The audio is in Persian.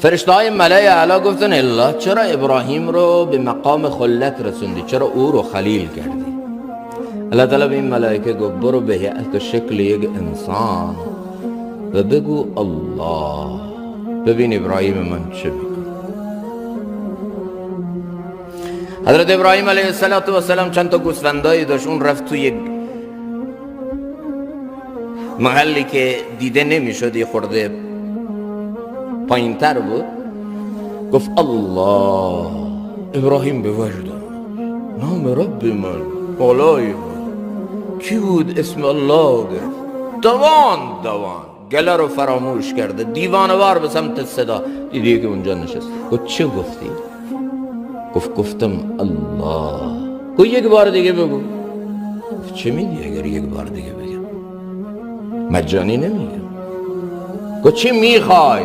فرشته‌های ملأ اعلی گفتن الا چرا ابراهیم رو به مقام خلت رسوندی، چرا او رو خلیل کردی؟ الله تعالی به این ملائکه گفت برو به هیئت شکل یک انسان و بگو الله، ببین ابراهیم من چه میکنه. حضرت ابراهیم علیه السلام چند تا گوسفندایی داشت. اون رفت تو یک محلی که دیده نمیشد، یه خورده پایین تر بود، گفت الله. ابراهیم به وجد نام رب من بالای من کی بود؟ اسم الله گرفت. دوان گله رو فراموش کرده، دیوانوار به سمت صدا دیدی که اونجا نشست. گفت چه گفتی؟ گفتم الله. گفت یک بار دیگه بگو. گفت چه میگی اگر یک بار دیگه بگم؟ مجانی نمیگم. گفت چی میخوای؟